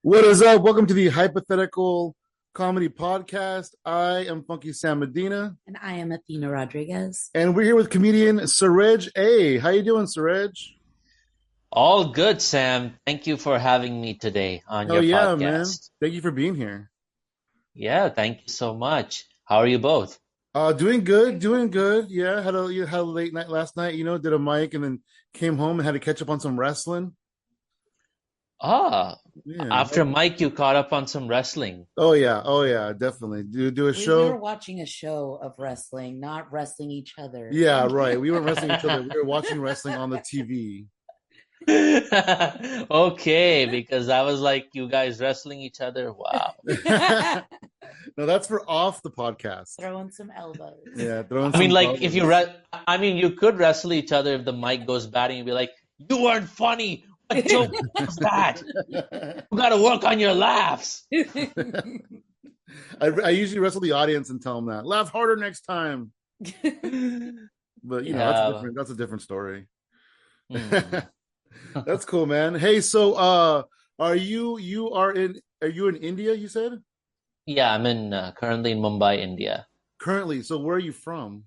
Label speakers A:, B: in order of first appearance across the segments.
A: What is up? Welcome to the Hypothetical Comedy Podcast. I am Funky Sam Medina,
B: And I am Athena Rodriguez.
A: and we're here with comedian Suraj A. How you doing, Suraj?
C: All good, Sam. Thank you for having me today on
A: Hell
C: your
A: yeah, man!
C: podcast.
A: Thank you for being here.
C: Yeah, thank you so much. How are you both?
A: Doing good, doing good. Yeah, had a late night last night. Did a mic and then came home and had to catch up on some wrestling.
C: Ah,
A: Yeah.
C: after Mike, you caught up on some wrestling.
A: Oh yeah, definitely. Do a
B: We were
A: show.
B: watching a show of wrestling, not wrestling each other.
A: Yeah, right. We weren't wrestling each other. We were watching wrestling on the TV.
C: Okay, because I was like, you guys wrestling each other? Wow.
A: No, that's for off the podcast.
B: Throwing some elbows.
A: Yeah, throwing
C: I mean,
A: some
C: like, if you
A: elbows.
C: you could wrestle each other if the mic goes bad and you'd be like, you weren't funny. What joke was that? You gotta work on your laughs.
A: I usually wrestle the audience and tell them that laugh harder next time. But
C: Yeah.
A: that's a different story.
C: Hmm.
A: That's cool, man. Hey, so are you in India? You said
C: Yeah, I'm in currently in Mumbai, India.
A: currently. So where are you from?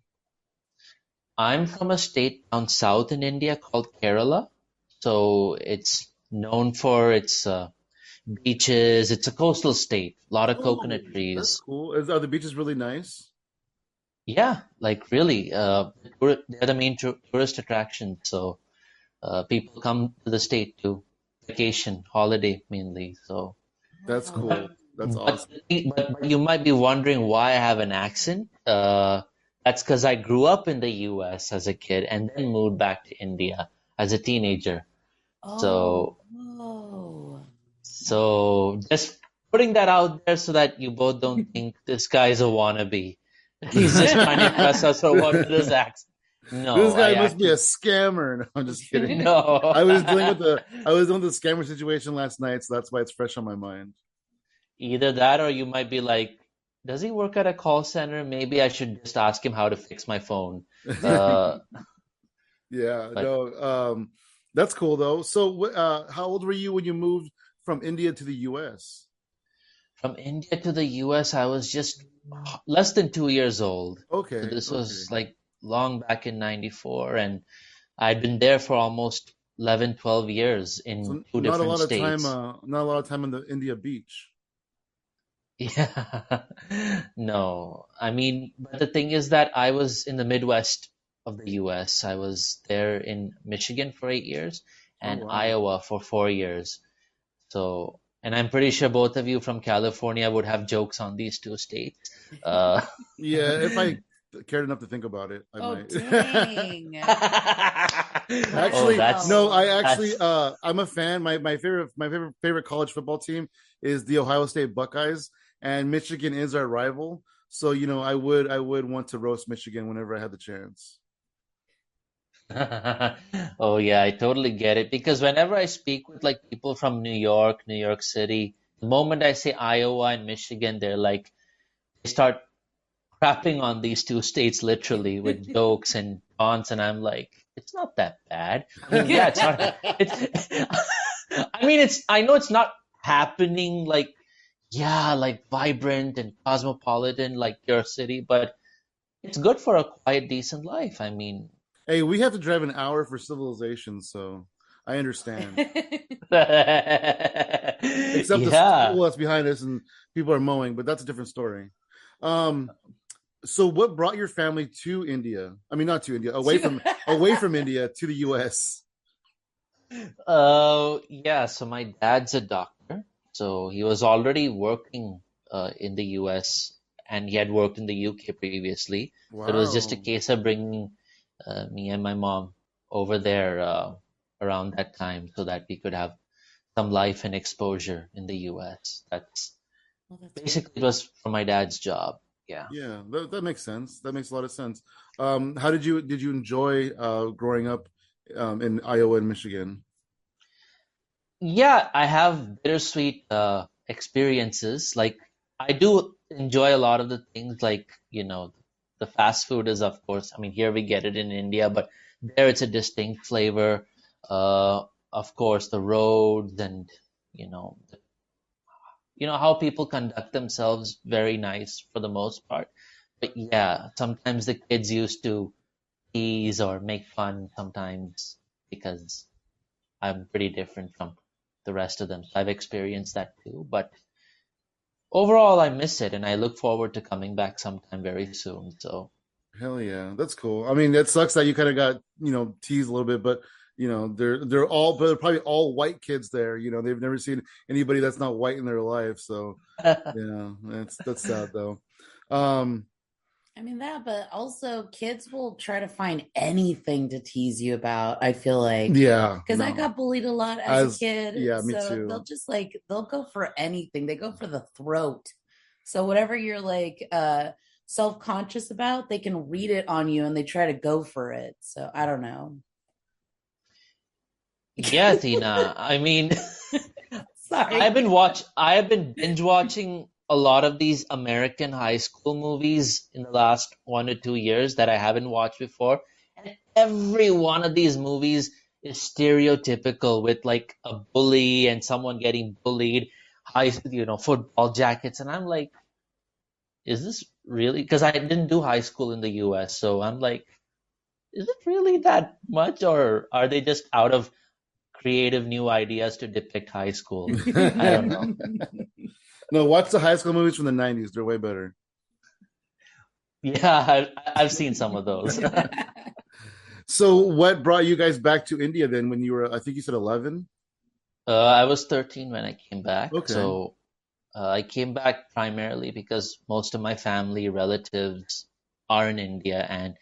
C: I'm from a state down south in India called Kerala. So it's known for its beaches. It's a coastal state, a lot of
A: Oh,
C: coconut
A: that's
C: trees.
A: cool. Are the beaches really nice?
C: Yeah, like really, they're the main tourist attraction. So people come to the state to vacation, holiday mainly. So,
A: That's
B: Wow.
A: cool. That's awesome.
C: but you might be wondering why I have an accent. That's because I grew up in the US as a kid and then moved back to India as a teenager.
B: Oh,
C: So,
B: whoa.
C: so just putting that out there so that you both don't think this guy's a wannabe. He's just trying to impress us or what with his accent.
A: This
C: No,
A: guy
C: I
A: must be a
C: actually,
A: scammer. No, I'm just kidding.
C: no.
A: I was dealing with the scammer situation last night, so that's why it's fresh on my mind.
C: Either that or you might be like, does he work at a call center? Maybe I should just ask him how to fix my phone. Uh,
A: Yeah,
C: but
A: no, that's cool though. So, how old were you when you moved from India to the U.S.?
C: from India to the US, I was just less than 2 years old. So
A: Okay,
C: this
A: okay.
C: was like long back in 94, and I'd been there for almost 11, 12 years in
A: So
C: two different states.
A: not a lot of time on the India beach.
C: Yeah. No, I mean, but the thing is that I was in the Midwest of the US. I was there in Michigan for 8 years
A: Oh
C: and
A: wow.
C: Iowa for 4 years. So, and I'm pretty sure both of you from California would have jokes on these two states. Uh,
A: Yeah, if I cared enough to think about it, I
B: Oh,
A: might.
B: dang.
C: oh,
A: Actually, no,
B: Wow.
A: I'm a fan. My favorite college football team is the Ohio State Buckeyes, and Michigan is our rival. So, I would want to roast Michigan whenever I had the chance.
C: Oh yeah, I totally get it because whenever I speak with like people from New York, New York City, the moment I say Iowa and Michigan, they're like they start crapping on these two states literally with jokes and taunts, and I'm like, it's not that bad. I mean, yeah, it's not. It's. I mean, it's. I know it's not happening like yeah, like vibrant and cosmopolitan like your city, but it's good for a quiet, decent life. I mean.
A: Hey, we have to drive an hour for civilization, so I understand. Except the school
C: Yeah.
A: that's behind us and people are mowing, but that's a different story. Um, so what brought your family to India? I mean, not to India, away from India to the US.
C: Yeah, so my dad's a doctor. So he was already working in the US and he had worked in the UK previously. So it was just a
A: Wow.
C: case of bringing me and my mom over there around that time so that we could have some life and exposure in the US. That's
B: Oh, that's
C: basically it was for my dad's job. Yeah.
A: Yeah, that makes sense. That makes a lot of sense. How did you enjoy growing up in Iowa and Michigan?
C: Yeah, I have bittersweet experiences. Like I do enjoy a lot of the things like, the fast food is of course, I mean here we get it in India, but there it's a distinct flavor. Of course the roads and, you know, you know how people conduct themselves very nice for the most part. But yeah, sometimes the kids used to tease or make fun sometimes because I'm pretty different from the rest of them. So I've experienced that too. But overall, I miss it and I look forward to coming back sometime very soon. So
A: Hell yeah, that's cool. I mean, it sucks that you kind of got teased a little bit, but but they're probably all white kids there. They've never seen anybody that's not white in their life. So yeah, that's sad though. Um,
B: I mean that, but also kids will try to find anything to tease you about. I feel like
A: yeah,
B: because I
A: no,
B: got bullied a lot as a
A: as
B: kid,
A: yeah, me
B: so
A: too.
B: they'll go for anything. They go for the throat. So whatever you're like self-conscious about, they can read it on you and they try to go for it. So I don't know.
C: yeah, Tina. I mean,
B: Sorry.
C: I have been binge watching a lot of these American high school movies in the last 1 to 2 years that I haven't watched before. And every one of these movies is stereotypical with like a bully and someone getting bullied, football jackets. And I'm like, is this really? Because I didn't do high school in the US, so I'm like, is it really that much, or are they just out of creative new ideas to depict high school? I don't know.
A: No, watch the high school movies from the '90s. They're way better.
C: Yeah, I've seen some of those.
A: So, what brought you guys back to India then? When you were, I think you said 11.
C: I was 13 when I came back,
A: Okay.
C: so I came back primarily because most of my family relatives are in India, and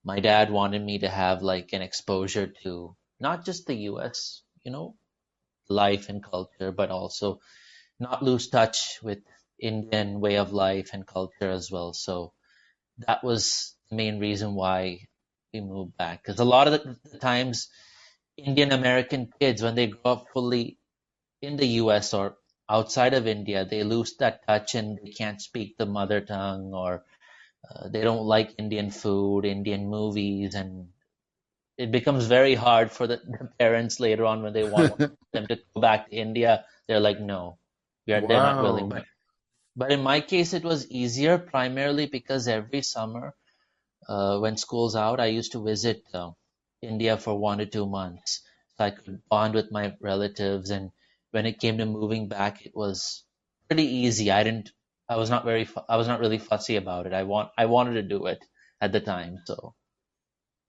C: my dad wanted me to have like an exposure to not just the US, life and culture, but also not lose touch with Indian way of life and culture as well. So that was the main reason why we moved back. Because a lot of the times, Indian American kids, when they grow up fully in the US or outside of India, they lose that touch and they can't speak the mother tongue, or they don't like Indian food, Indian movies, and it becomes very hard for the parents later on when they want them to go back to India. They're like, no, they're not willing.
A: Wow.
C: But in my case, it was easier primarily because every summer, when school's out, I used to visit India for 1 to 2 months, so I could bond with my relatives. And when it came to moving back, it was pretty easy. I was not really fussy about it. I wanted to do it at the time. So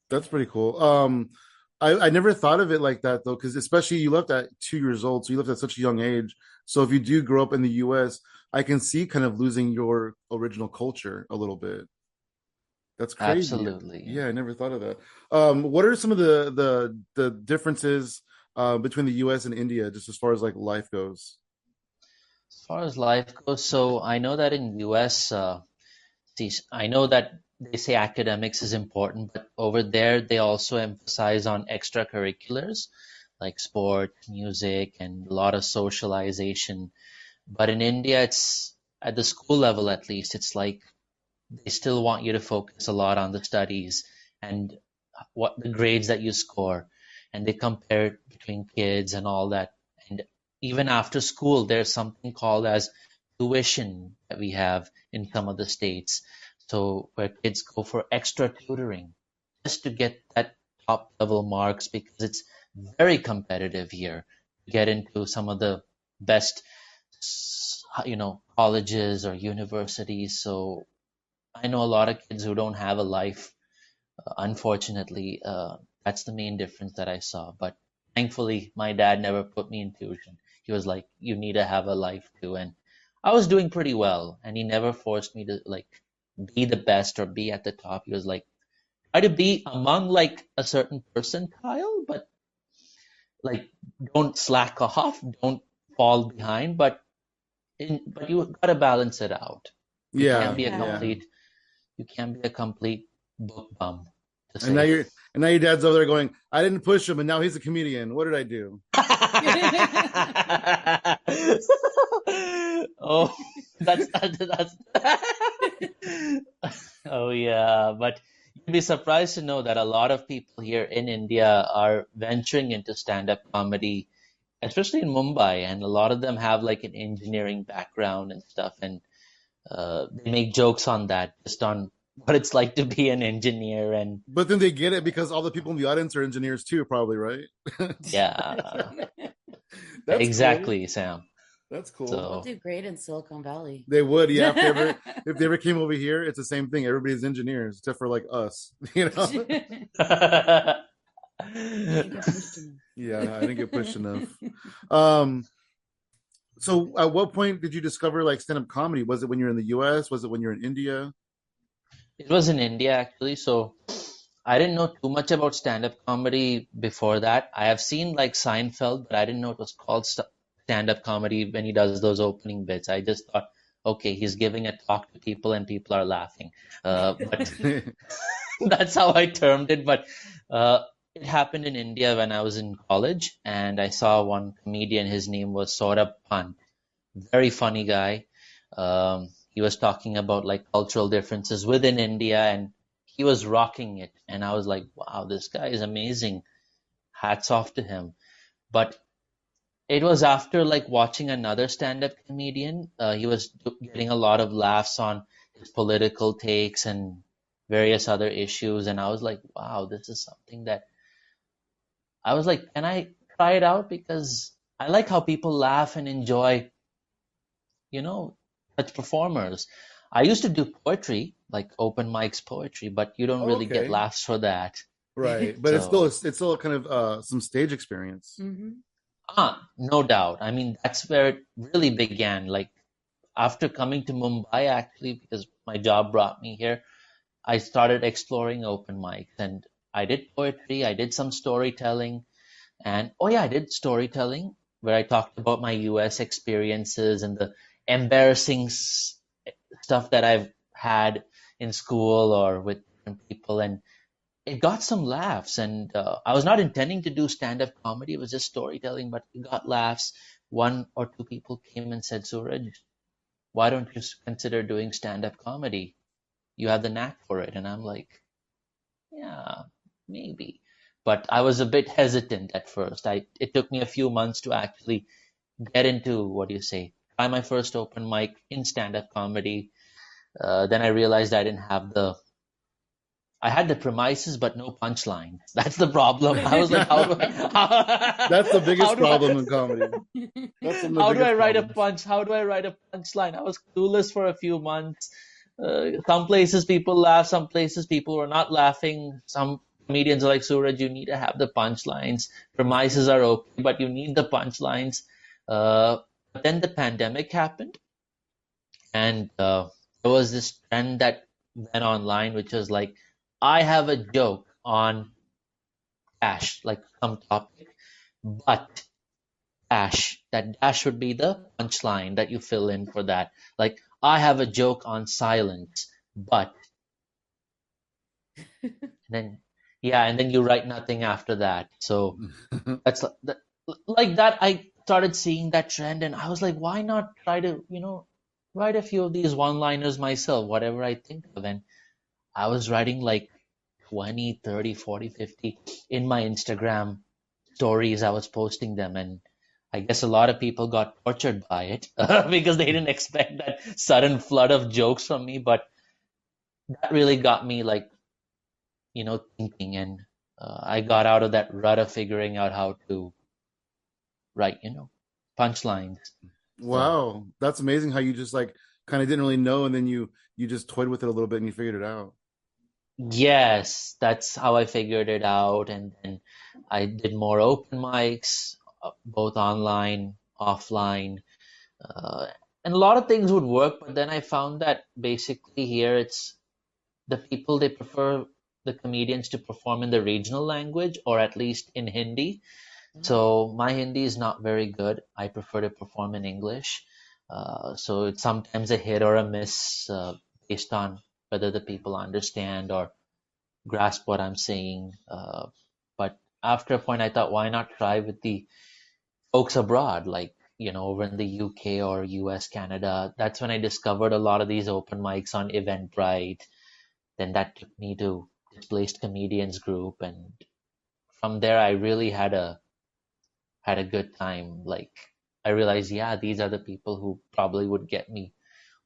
A: That's pretty cool. I never thought of it like that though, because especially you left at 2 years old, so you left at such a young age. So if you do grow up in the US, I can see kind of losing your original culture a little bit. That's crazy.
C: absolutely.
A: Yeah, I never thought of that. What are some of the differences between the US and India, just as far as like life goes?
C: As far as life goes, so I know that in US, I know that they say academics is important, but over there they also emphasize on extracurriculars like sport, music, and a lot of socialization. But in India, it's at the school level at least, it's like they still want you to focus a lot on the studies and what the grades that you score, and they compare it between kids and all that. And even after school, there's something called as tuition that we have in some of the states. So where kids go for extra tutoring just to get that top level marks because it's very competitive here to get into some of the best, colleges or universities. So I know a lot of kids who don't have a life. Unfortunately, that's the main difference that I saw. But thankfully, my dad never put me in tuition. He was like, "You need to have a life too," and I was doing pretty well. And he never forced me to like be the best or be at the top. He was like, "Try to be among like a certain percentile, but like don't slack off, don't fall behind, but you gotta balance it out. You can't
A: Yeah,
C: be a
A: yeah.
B: Yeah.
C: complete You can't be a complete book bum, to
A: And now
C: say.
A: you're and now your dad's over there going, I didn't push him, and now he's a comedian. What did I do?
C: Oh, that's oh yeah, but you'd be surprised to know that a lot of people here in India are venturing into stand-up comedy, especially in Mumbai, and a lot of them have like an engineering background and stuff, and they make jokes on that, just on what it's like to be an engineer, and
A: But then they get it because all the people in the audience are engineers too, probably, right?
C: yeah,
A: That's cool.
C: exactly, Sam.
A: That's cool.
B: They'll
C: So,
B: do great in Silicon Valley.
A: They would, yeah. If they ever came over here, it's the same thing. Everybody's engineers except for like us, you know. Yeah, I didn't get pushed enough. Um, so at what point did you discover like stand-up comedy? Was it when you're in the US? Was it when you're in India?
C: it was in India actually, so I didn't know too much about stand-up comedy before that. I have seen like Seinfeld, but I didn't know it was called stand-up comedy when he does those opening bits. I just thought, okay, he's giving a talk to people and people are laughing. But that's how I termed it. But uh, it happened in India when I was in college, and I saw one comedian. His name was Saurabh Pant. Very funny guy. He was talking about like cultural differences within India, and he was rocking it. And I was like, wow, this guy is amazing. Hats off to him. But it was after like watching another stand-up comedian. He was getting a lot of laughs on his political takes and various other issues, and I was like, wow, this is something that I was like, can I try it out? Because I like how people laugh and enjoy, you know, such performers. I used to do poetry, like open mics poetry, but you don't
A: Oh,
C: really get
A: okay.
C: laughs for that.
A: Right. But
C: So,
A: it's still kind of some stage experience.
B: Hmm.
C: no doubt. I mean, that's where it really began. Like after coming to Mumbai, actually, because my job brought me here, I started exploring open mics and I did poetry, I did some storytelling, and oh yeah, I did storytelling where I talked about my US experiences and the embarrassing stuff that I've had in school or with different people, and it got some laughs. And I was not intending to do stand-up comedy; it was just storytelling, but it got laughs. One or two people came and said, "Suraj, why don't you consider doing stand-up comedy? You have the knack for it." And I'm like, "Yeah, maybe." But I was a bit hesitant at first. It took me a few months to actually get into, what do you say, try my first open mic in stand-up comedy. Then I realized I had the premises but no punchline. That's the problem. I was like,
A: That's the
C: how
A: biggest
C: do
A: problem
C: I,
A: in comedy. That's one of the
C: how do I
A: biggest
C: write a
A: problems.
C: punch? How do I write a punchline? I was clueless for a few months. Some places people laugh, some places people were not laughing. Some comedians are like, Suraj, you need to have the punchlines. Premises are okay, but you need the punchlines. But then the pandemic happened, and there was this trend that went online, which was like, I have a joke on dash, like some topic, but dash. That dash would be the punchline that you fill in for that. Like, I have a joke on silence, but then, yeah, and then you write nothing after that. So that's like that. I started seeing that trend, and I was like, why not try to, write a few of these one-liners myself, whatever I think of. And I was writing like 20, 30, 40, 50 in my Instagram stories. I was posting them, and I guess a lot of people got tortured by it because they didn't expect that sudden flood of jokes from me. But that really got me like, thinking, and I got out of that rut of figuring out how to write, punchlines. So,
A: Wow, that's amazing how you just like kind of didn't really know, and then you just toyed with it a little bit and you figured it out.
C: yes, that's how I figured it out. And then I did more open mics, both online, offline. Uh, and a lot of things would work, but then I found that basically here it's the people, they prefer the comedians to perform in the regional language or at least in Hindi. So my Hindi is not very good. I prefer to perform in English. So it's sometimes a hit or a miss based on whether the people understand or grasp what I'm saying. But after a point, I thought, why not try with the folks abroad, like, over in the UK or US, Canada. That's when I discovered a lot of these open mics on Eventbrite. Then that took me to Displaced Comedians Group. And from there, I really had a good time. Like I realized, yeah, these are the people who probably would get me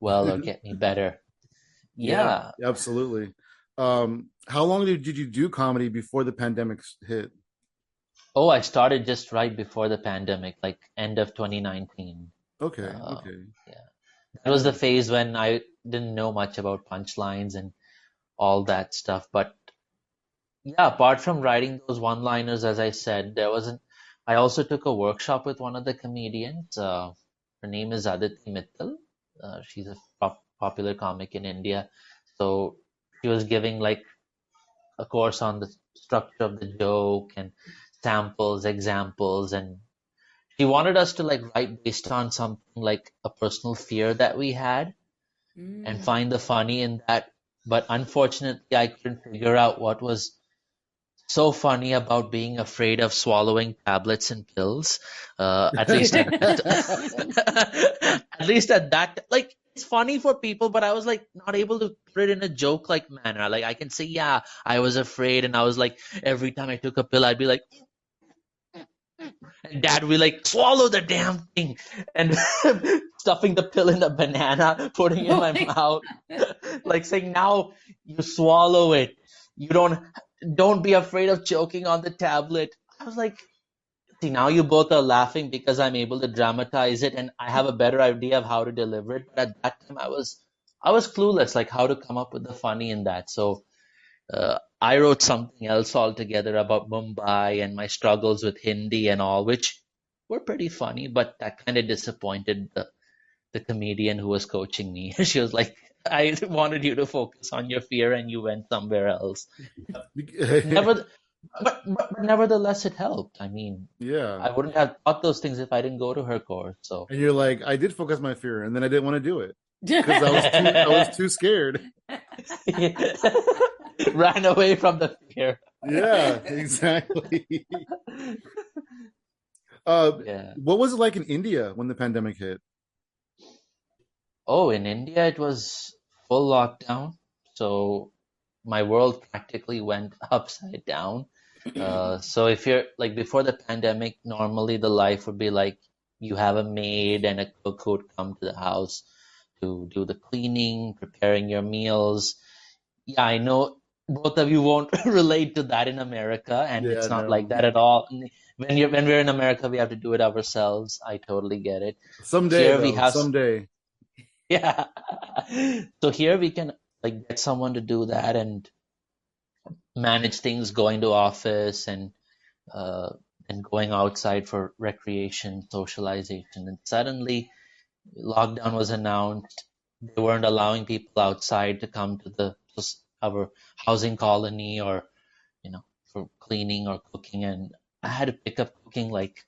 C: well or get me better.
A: Yeah,
C: Yeah.
A: absolutely. How long did you do comedy before the pandemic hit?
C: Oh, I started just right before the pandemic, like end of 2019.
A: Okay,
C: Uh,
A: okay.
C: yeah, that was the
A: Yeah.
C: phase when I didn't know much about punchlines and all that stuff. But yeah, apart from writing those one-liners, as I said, there wasn't. I also took a workshop with one of the comedians. Her name is Aditi Mittal. She's a popular comic in India. So she was giving like a course on the structure of the joke and samples, examples, and she wanted us to like write based on something like a personal fear that we had and
B: Mm.
C: find the funny in that. But unfortunately, I couldn't figure out what was so funny about being afraid of swallowing tablets and pills. At least at at least at that, like it's funny for people, but I was like not able to put it in a joke like manner. Like I can say, yeah, I was afraid, and I was like every time I took a pill, I'd be like, and Dad would be like, swallow the damn thing, and stuffing the pill in the banana, putting it in
B: Oh
C: my
B: my
C: mouth,
B: God.
C: like saying, now you swallow it. You don't be afraid of choking on the tablet. I was like, see, now you both are laughing because I'm able to dramatize it and I have a better idea of how to deliver it. But at that time, I was clueless, like how to come up with the funny in that. So I wrote something else altogether about Mumbai and my struggles with Hindi and all, which were pretty funny, but that kind of disappointed the comedian who was coaching me. She was like, I wanted you to focus on your fear and you went somewhere else. But never, but nevertheless, it helped. I mean,
A: Yeah.
C: I wouldn't have thought those things if I didn't go to her course. So
A: And you're like, I did focus my fear, and then I didn't want to do it because I was too scared.
C: ran away from the fear.
A: Yeah, exactly. Uh,
C: Yeah.
A: what was it like in India when the pandemic hit?
C: Oh, in India, it was full lockdown. So my world practically went upside down. So if you're like before the pandemic, normally the life would be like you have a maid and a cook who would come to the house to do the cleaning, preparing your meals. Yeah, I know both of you won't relate to that in America, and
A: Yeah,
C: it's not like
A: no.
C: that at all. When we're in America, we have to do it ourselves. I totally get it.
A: Someday
C: Here we
A: though,
C: have
A: someday.
C: yeah. So here we can like get someone to do that and manage things, going to office uh, and going outside for recreation, socialization. And suddenly, lockdown was announced. They weren't allowing people outside to come to our housing colony or for cleaning or cooking. And I had to pick up cooking like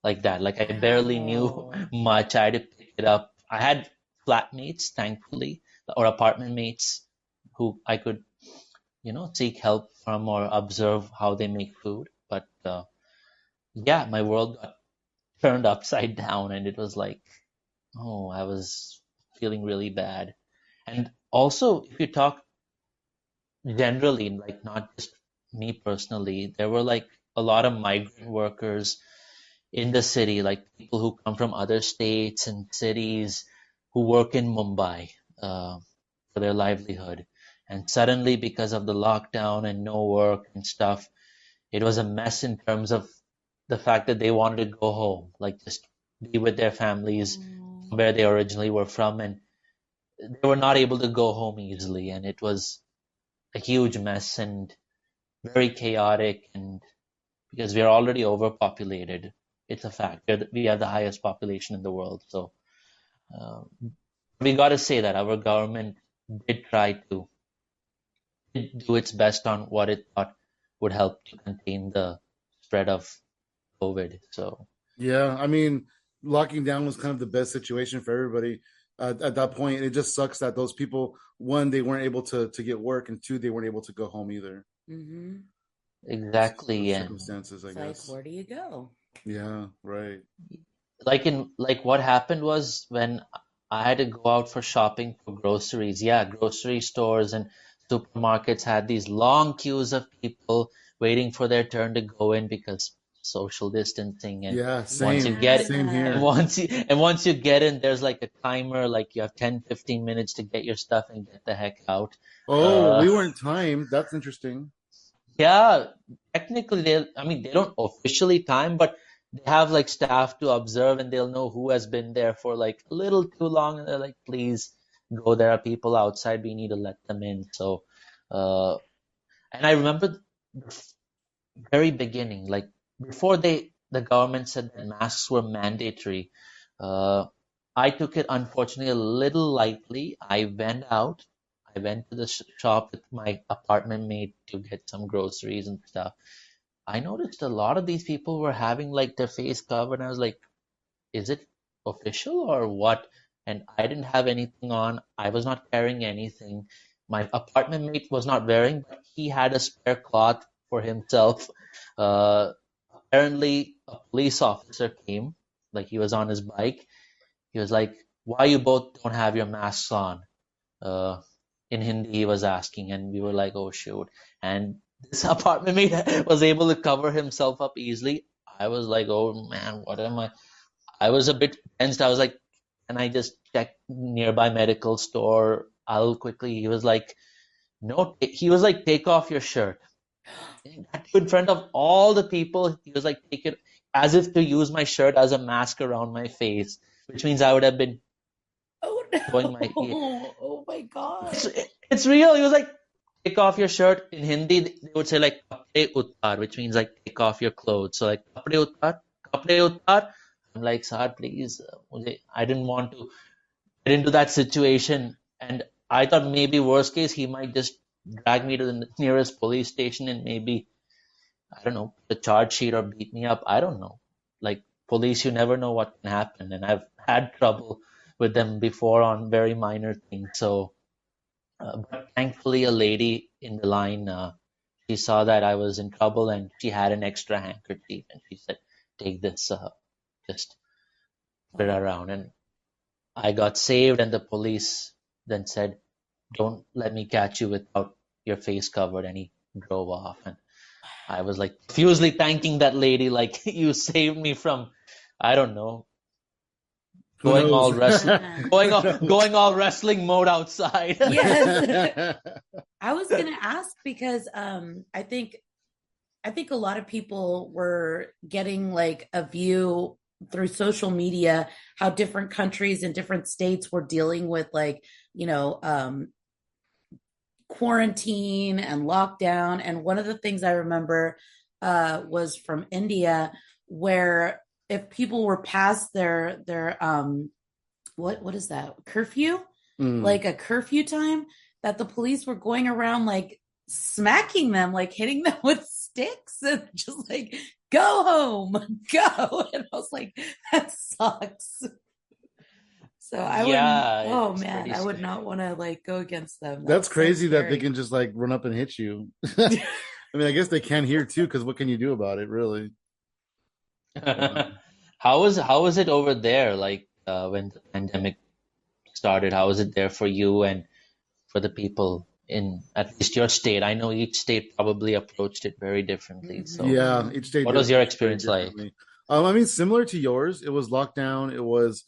C: that. Like I barely knew
B: Wow.
C: much. I had to pick it up. I had flatmates, thankfully, or apartment mates who I could, seek help from or observe how they make food. But yeah, my world got turned upside down, and it was like, oh, I was feeling really bad. And also, if you talk generally, like not just me personally, there were like a lot of migrant workers in the city, like people who come from other states and cities who work in Mumbai for their livelihood. And suddenly, because of the lockdown and no work and stuff, it was a mess in terms of the fact that they wanted to go home, like just be with their families
B: Oh.
C: where they originally were from, and they were not able to go home easily. And it was a huge mess and very chaotic. And because we are already overpopulated, it's a fact. We have the highest population in the world. So uh, we got to say that our government did try to do its best on what it thought would help to contain the spread of COVID. So
A: Yeah, I mean, locking down was kind of the best situation for everybody at that point. It just sucks that those people, one, they weren't able to get work, and two, they weren't able to go home either.
B: Mm-hmm.
A: The
C: exactly, and
A: circumstances, I
B: It's like,
A: guess.
B: where do you go?
A: Yeah, right.
C: like what happened was when I had to go out for shopping for groceries. Yeah, grocery stores and supermarkets had these long queues of people waiting for their turn to go in because social distancing, and
A: Yeah,
C: once you
A: same,
C: get
A: same
C: and
A: here.
C: once you get in, there's like a timer, like you have 10-15 minutes to get your stuff and get the heck out.
A: Oh,
C: Uh,
A: we weren't timed. That's interesting.
C: yeah, technically I mean, they don't officially time, but they have like staff to observe and they'll know who has been there for like a little too long and they're like, please go, there are people outside, we need to let them in. So, uh, and I remember the very beginning, like before the government said that masks were mandatory, uh, I took it unfortunately a little lightly. I went out. I went to the shop with my apartment mate to get some groceries and stuff. I noticed a lot of these people were having like their face covered, and I was like, is it official or what? And I didn't have anything on. I was not carrying anything. My apartment mate was not wearing, but he had a spare cloth for himself. Uh, Apparently, a police officer came, like he was on his bike. He was like, "Why you both don't have your masks on?" Uh, in Hindi, he was asking, and we were like, "Oh shoot!" And this apartment mate was able to cover himself up easily. I was like, "Oh man, what am I?" I was a bit tensed. I was like, "Can I just check nearby medical store? I'll quickly." He was like, "No." He was like, "Take off your shirt." In front of all the people, he was like, "Take it," as if to use my shirt as a mask around my face, which means I would have been
B: Oh
C: showing
B: no.
C: my.
B: Oh my God.
C: It's, it's real. He was like, "Take off your shirt." In Hindi, they would say like "kapde utar," which means like take off your clothes. So like "kapde utar, kapde utar." I'm like, "Sir, please." I didn't want to get into that situation, and I thought maybe worst case he might just drag me to the nearest police station and maybe, I don't know, the charge sheet or beat me up. I don't know. Like police, you never know what can happen, and I've had trouble with them before on very minor things. So, but thankfully, a lady in the line, she saw that I was in trouble, and she had an extra handkerchief, and she said, "Take this, just put it
B: Oh,
C: around." And I got saved, and the police then said, "Don't let me catch you without your face covered," and he drove off. And I was like profusely thanking that lady, like you saved me from, I don't know,
A: Who knows?
C: going
A: Who
C: all
A: knows?
C: going all wrestling mode outside.
B: yes. I was gonna ask because I think a lot of people were getting like a view through social media how different countries and different states were dealing with like, you know, quarantine and lockdown. And one of the things I remember was from India, where if people were past their what is that, curfew,
A: Mm.
B: like a curfew time, that the police were going around like smacking them, like hitting them with sticks and just like, go home, go. And I was like, that sucks. So I wouldn't,
C: Yeah,
B: oh
C: it's
B: man,
C: pretty
B: I would
C: scary.
B: not want to like go against them.
A: That's
B: That's so
A: crazy that they
B: scary.
A: can just like run up and hit you. I mean, I guess they can here too, because what can you do about it, really? Wow.
C: How was it over there? Like when the pandemic started, how was it there for you and for the people in at least your state? I know each state probably approached it very differently. So,
A: Yeah,
B: Mm-hmm.
A: each state
C: what
A: did
C: was your
A: approach it very
C: experience like?
A: differently. I mean, similar to yours, it was lockdown. It was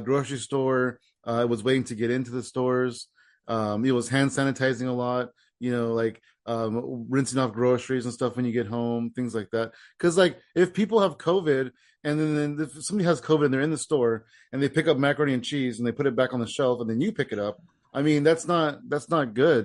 A: grocery store. I was waiting to get into the stores. It was hand sanitizing a lot. Like rinsing off groceries and stuff when you get home, things like that. Because like if people have COVID and then if somebody has COVID and they're in the store and they pick up macaroni and cheese and they put it back on the shelf and then you pick it up, I mean that's not good.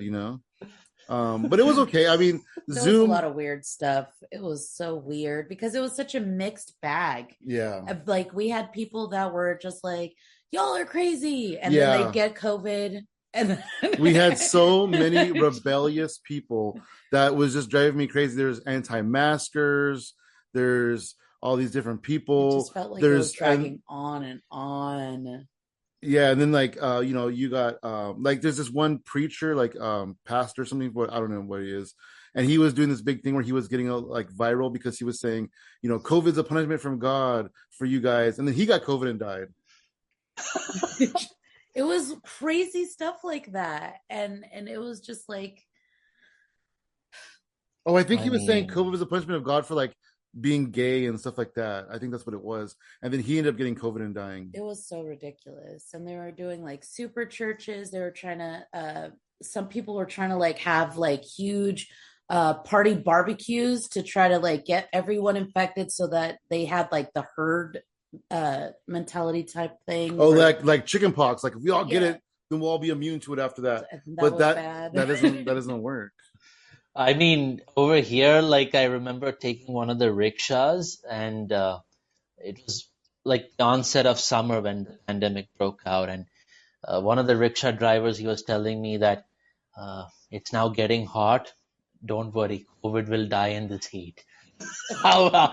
A: But it was okay. I mean,
B: There was a
A: Zoom,
B: lot of weird stuff. It was so weird because it was such a mixed bag.
A: yeah.
B: Of, like we had people that were just like, y'all are crazy. And then they'd
A: Yeah,
B: get COVID. And
A: we had so many
B: then
A: rebellious people that was just driving me crazy. There's anti-maskers, there's all these different
B: it
A: people.
B: just felt like it was
A: There's and
B: dragging on and on.
A: yeah, and then like you got like there's this one preacher, like pastor or something, what I don't know what he is. And he was doing this big thing where he was getting like viral because he was saying, COVID's a punishment from God for you guys. And then he got COVID and died.
B: It was crazy stuff like that. And it was just like,
A: Oh, I think
C: I
A: he was saying
C: mean,
A: COVID was a punishment of God for like being gay and stuff like that. I think that's what it was. And then he ended up getting COVID and dying.
B: It was so ridiculous. And they were doing like super churches. They were trying to some people were trying to like have like huge party barbecues to try to like get everyone infected so that they had like the herd mentality type thing
A: Oh,
B: where
A: like chicken pox. Like if we all get
B: yeah,
A: it, then we'll all be immune to it after that.
B: that
A: But
B: was bad.
A: that doesn't work.
C: I mean, over here, like I remember taking one of the rickshaws, and it was like the onset of summer when the pandemic broke out, and one of the rickshaw drivers, he was telling me that it's now getting hot. Don't worry, COVID will die in this heat. How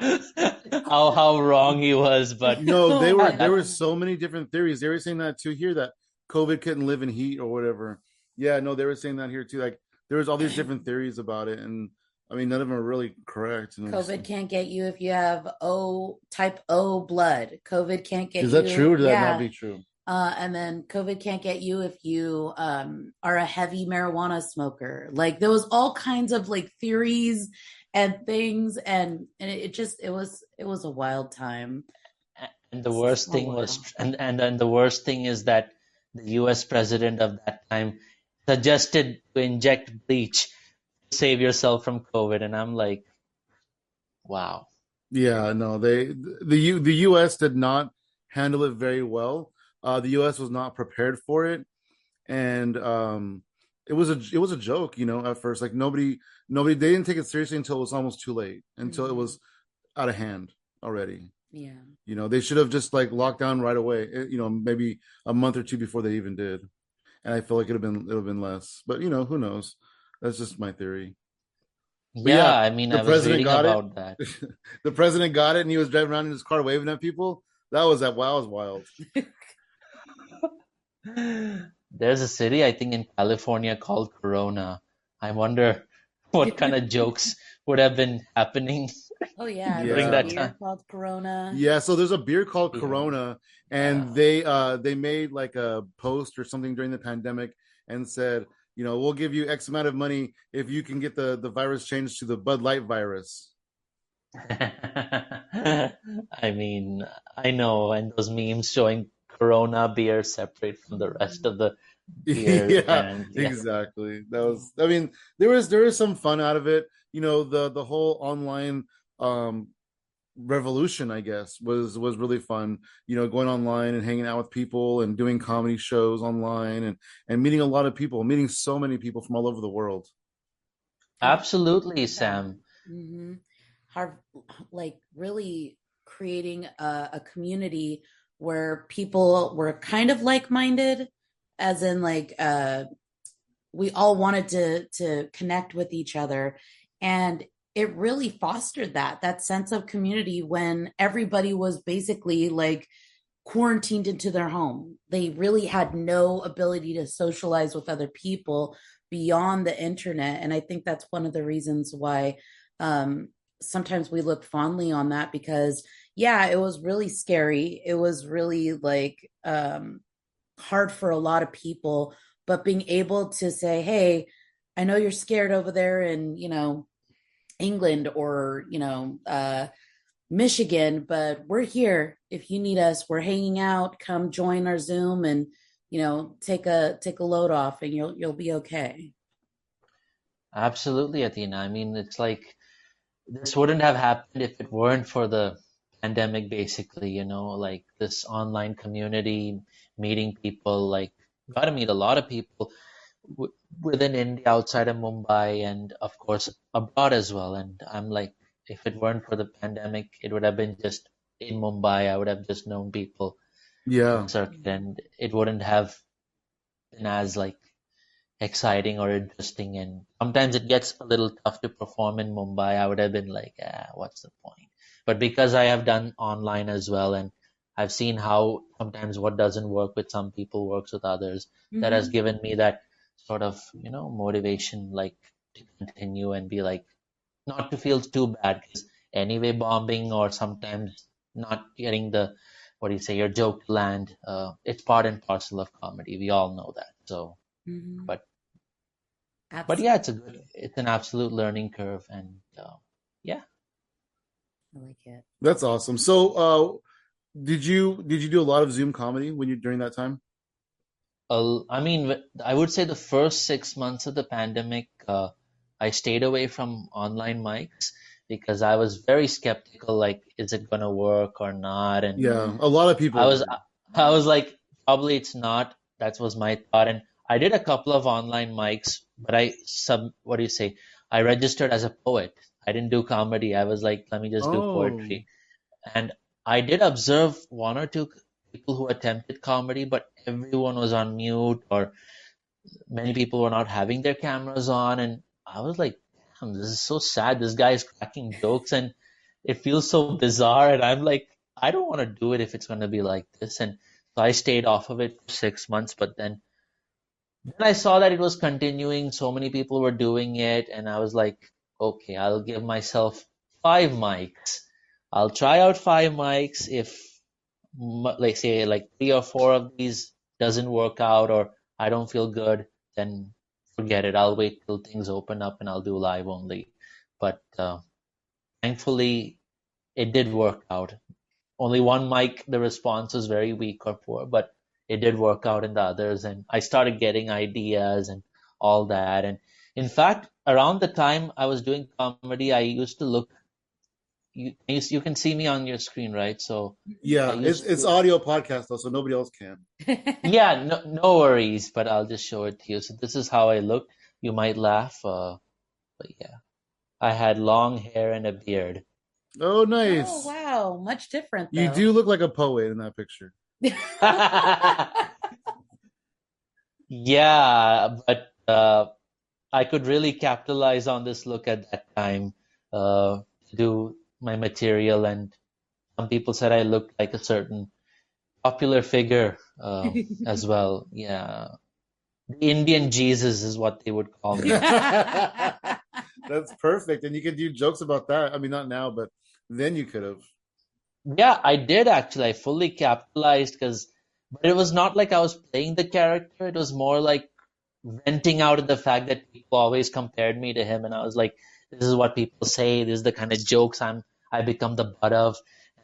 C: how wrong he was, but
A: No,
B: Oh my
A: there were
C: that
B: god.
A: so many different theories. They were saying that too here that COVID couldn't live in heat or whatever. Yeah, no, they were saying that here too. Like there was all these different theories about it, and I mean none of them are really correct.
B: COVID can't get you if you have O type O blood. COVID can't get
A: Is that
B: you.
A: true or did that not
B: Yeah.
A: be true?
B: And then COVID can't get you if you are a heavy marijuana smoker. Like there was all kinds of like theories and things, and it just it was a wild time.
C: and the worst
B: So
C: thing was,
B: wild.
C: and then the worst thing is that the U.S. president of that time suggested to inject bleach to save yourself from COVID, and I'm like, wow.
A: Yeah, no, the U.S. did not handle it very well. The U.S. was not prepared for it, and it was a joke, at first. Like nobody they didn't take it seriously until it was almost too late, until it
B: Hmm.
A: was out of hand already.
B: Yeah.
A: They should have just like locked down right away. Maybe a month or two before they even did. And I feel like it would have been less. But who knows? That's just my theory. But
C: Yeah,
A: yeah,
C: I mean,
A: the
C: I was
A: president
C: reading
A: got it.
C: about that.
A: The president got it, and he was driving around in his car waving at people. That was wild.
C: There's a city, I think, in California called Corona. I wonder what kind of jokes would have been happening
B: Oh yeah, there's
C: during
B: a
A: Yeah.
C: that
B: beer
C: time.
B: called Corona.
A: Yeah, so there's a beer called
C: Yeah.
A: Corona, and
C: Yeah.
A: they made like a post or something during the pandemic and said, we'll give you X amount of money if you can get the virus changed to the Bud Light virus.
C: I mean, I know, and those memes showing Corona beer separate from the rest
B: Mhm.
C: of the beer
A: Yeah,
C: cans. Yeah.
A: exactly. That
B: Yeah.
A: was, I mean, there was some fun out of it. The whole online um revolution, I guess, was really fun. Going online and hanging out with people and doing comedy shows online and meeting a lot of people, meeting so many people from all over the world.
B: And
C: Absolutely,
B: yeah.
C: Sam.
B: Hmm. Har like really creating a community where people were kind of like-minded, as in like we all wanted to connect with each other, and it really fostered that sense of community when everybody was basically like quarantined into their home. They really had no ability to socialize with other people beyond the internet. And I think that's one of the reasons why um, sometimes we look fondly on that because, yeah, it was really scary. It was really like hard for a lot of people. But being able to say, hey, I know you're scared over there in, England or, Michigan, but we're here. If you need us, we're hanging out. Come join our Zoom and take a load off, and you'll be okay.
C: Absolutely, Athena. I mean, it's like this wouldn't have happened if it weren't for the pandemic, basically, like this online community, meeting people, like got to meet a lot of people w within India, outside of Mumbai, and of course abroad as well. And I'm like, if it weren't for the pandemic, it would have been just in Mumbai. I would have just known people in the
A: Yeah,
C: circuit, and it wouldn't have been as like exciting or interesting. And sometimes it gets a little tough to perform in Mumbai. I would have been like, what's the point? But because I have done online as well, and I've seen how sometimes what doesn't work with some people works with others, that has
B: Mm-hmm.
C: given me that sort of, motivation, like to continue and be like, not to feel too bad, because anyway, bombing or sometimes not getting the, what do you say, your joke to land, it's part and parcel of comedy. We all know that. So,
B: Mm-hmm.
C: but yeah,
B: Absolutely.
C: it's an absolute learning curve, and yeah,
B: I like it.
A: That's awesome. So, did you do a lot of Zoom comedy when you during that time?
C: I mean, I would say the first 6 months of the pandemic, I stayed away from online mics because I was very skeptical, like, is it gonna work or not? And
A: Yeah, a lot of people
C: I was,
A: agree.
C: I was like, probably it's not. That was my thought. And I did a couple of online mics, but what do you say? I registered as a poet. I didn't do comedy. I was like, let me just do
A: Oh,
C: poetry. And I did observe one or two people who attempted comedy, but everyone was on mute, or many people were not having their cameras on. And I was like, damn, this is so sad. This guy is cracking jokes and it feels so bizarre. And I'm like, I don't want to do it if it's going to be like this. And so I stayed off of it for 6 months, but then I saw that it was continuing. So many people were doing it, and I was like, okay, I'll give myself 5 mics. I'll try out 5 mics. If, like, say, like 3 or 4 of these doesn't work out, or I don't feel good, then forget it. I'll wait till things open up and I'll do live only. But thankfully, it did work out. Only one mic, the response was very weak or poor, but it did work out in the others. And I started getting ideas and all that. And in fact, around the time I was doing comedy, I used to look, you can see me on your screen, right? So I
A: yeah. It's
C: used
A: it's
C: to,
A: audio podcast though, so nobody else can.
C: yeah, no worries, but I'll just show it to you. So this is how I looked. You might laugh, but yeah, I had long hair and a beard.
A: Oh,
B: Oh,
A: nice.
B: wow. Much different
A: You
B: though.
A: do look like a poet in that picture.
C: Yeah, but I could really capitalize on this look at that time to do my material, and some people said I looked like a certain popular figure as well. Yeah, the Indian Jesus is what they would call me.
A: That's perfect, and you can do jokes about that. I mean, not now, but then you could have.
C: Yeah, I did actually. I fully capitalized but it was not like I was playing the character. It was more like venting out at the fact that people always compared me to him, and I was like, this is what people say. This is the kind of jokes I become the butt of,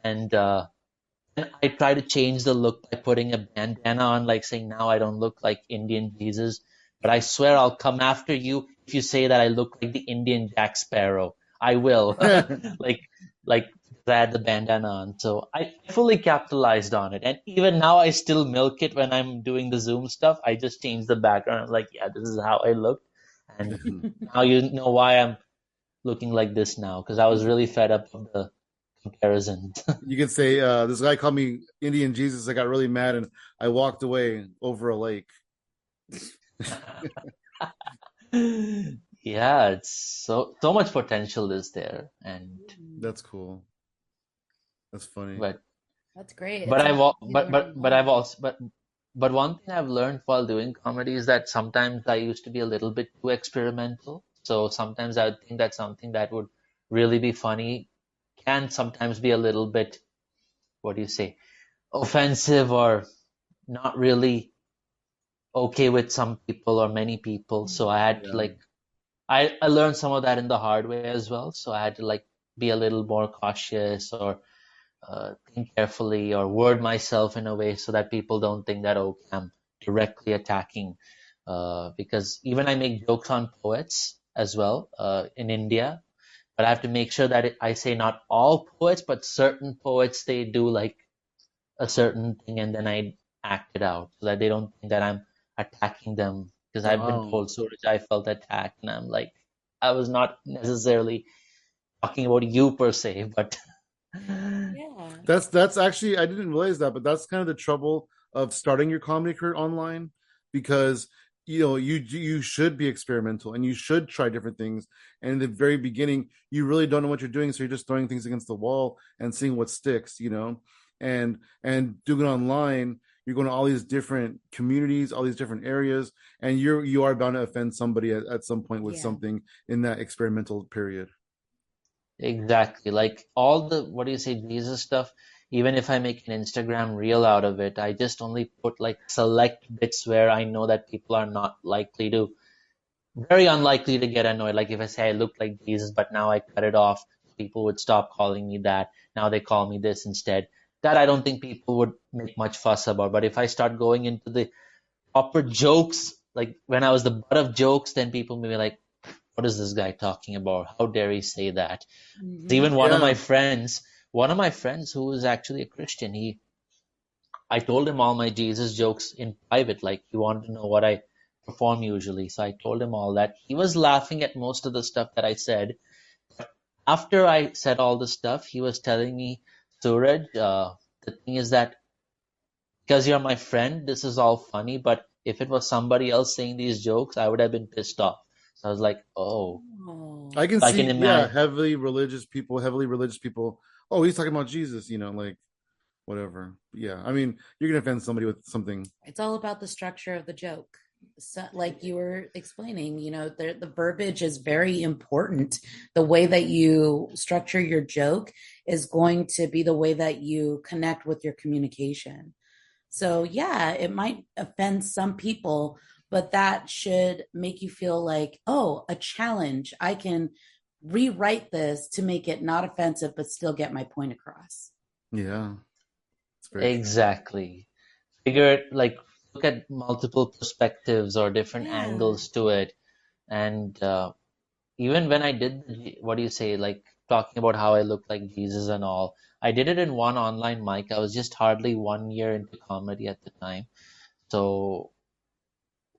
C: and and I try to change the look by putting a bandana on, like saying now I don't look like Indian Jesus, but I swear I'll come after you if you say that I look like the Indian Jack Sparrow. I will. Like like I had the bandana on. So I fully capitalized on it. And even now I still milk it when I'm doing the Zoom stuff. I just change the background. I'm like, yeah, this is how I look. And now you know why I'm looking like this now, because I was really fed up of the comparisons.
A: You could say, "This guy called me Indian Jesus. I got really mad and I walked away over a lake."
C: Yeah, it's so much potential is there, and
A: That's cool. That's funny.
C: but
B: That's great.
C: but
B: It
C: I've
B: sounds like
C: al-
B: you learned a
C: but I've
B: lot.
C: also but one thing I've learned while doing comedy is that sometimes I used to be a little bit too experimental. So sometimes I would think that something that would really be funny can sometimes be a little bit, what do you say, offensive, or not really okay with some people or many people. So I had to
A: Yeah.
C: like I learned some of that in the hard way as well. So I had to like be a little more cautious, or think carefully, or word myself in a way so that people don't think that, okay, I'm directly attacking. Because even I make jokes on poets as well in India, but I have to make sure that I say not all poets, but certain poets, they do like a certain thing, and then I act it out so that they don't think that I'm attacking them. Because I've been
A: Oh,
C: told, Suraj, I felt attacked, and I'm like, I was not necessarily talking about you per se, but
B: Yeah.
A: that's actually I didn't realize that, but that's kind of the trouble of starting your comedy career online because you should be experimental and you should try different things. And in the very beginning, you really don't know what you're doing, so you're just throwing things against the wall and seeing what sticks. And doing it online, you're going to all these different communities, all these different areas, and you are bound to offend somebody at some point with
B: Yeah.
A: something in that experimental period.
C: exactly. Like all the, what do you say, Jesus stuff, even if I make an Instagram reel out of it, I just only put like select bits where I know that people are not likely to, very unlikely to get annoyed. Like if I say I look like Jesus, but now I cut it off people would stop calling me that. Now they call me this instead. That I don't think people would make much fuss about. But if I start going into the proper jokes, like when I was the butt of jokes, then people may be like, what is this guy talking about? How dare he say that?
B: Hmm.
C: Even
A: Yeah.
C: one of my friends who is actually a Christian, I told him all my Jesus jokes in private, like he wanted to know what I perform usually. So I told him all that. He was laughing at most of the stuff that I said. After I said all the stuff, he was telling me, Suraj, the thing is that because you're my friend, this is all funny, but if it was somebody else saying these jokes, I would have been pissed off. So I was like, oh,
B: Oh,
A: I can
C: I can
A: see, yeah,
C: imagine.
A: heavily religious people. Oh, he's talking about Jesus, like whatever. Yeah, I mean, you're gonna offend somebody with something.
B: it's all about the structure of the joke. So, like you were explaining, the verbiage is very important. The way that you structure your joke is going to be the way that you connect with your communication. So, yeah, it might offend some people, but that should make you feel like, oh, a challenge. I can rewrite this to make it not offensive, but still get my point across.
A: Yeah, it's very true.
C: Exactly. Figure it, like, look at multiple perspectives or different
B: Yeah.
C: angles to it. And even when I did, what do you say, like talking about how I look like Jesus and all, I did it in one online mic. I was just hardly 1 year into comedy at the time. So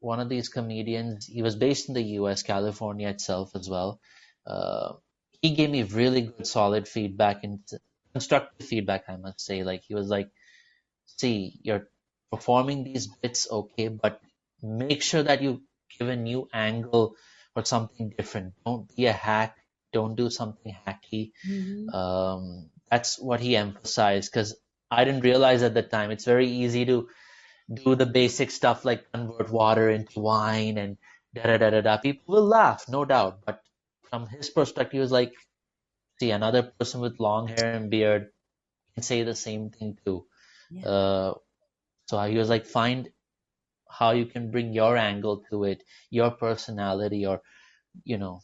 C: one of these comedians, he was based in the US, California itself as well. Uh, he gave me really good, solid feedback and constructive feedback, I must say. Like, he was like, see, you're performing these bits, okay, but make sure that you give a new angle or something different. Don't be a hack. Don't do something hacky.
B: Hmm.
C: That's what he emphasized because I didn't realize at the time. It's very easy to do the basic stuff like convert water into wine and da da da da da. People will laugh, no doubt. But from his perspective, he was like, see, another person with long hair and beard can say the same thing too.
B: Yeah.
C: Uh, so he was like, find how you can bring your angle to it, your personality, or you know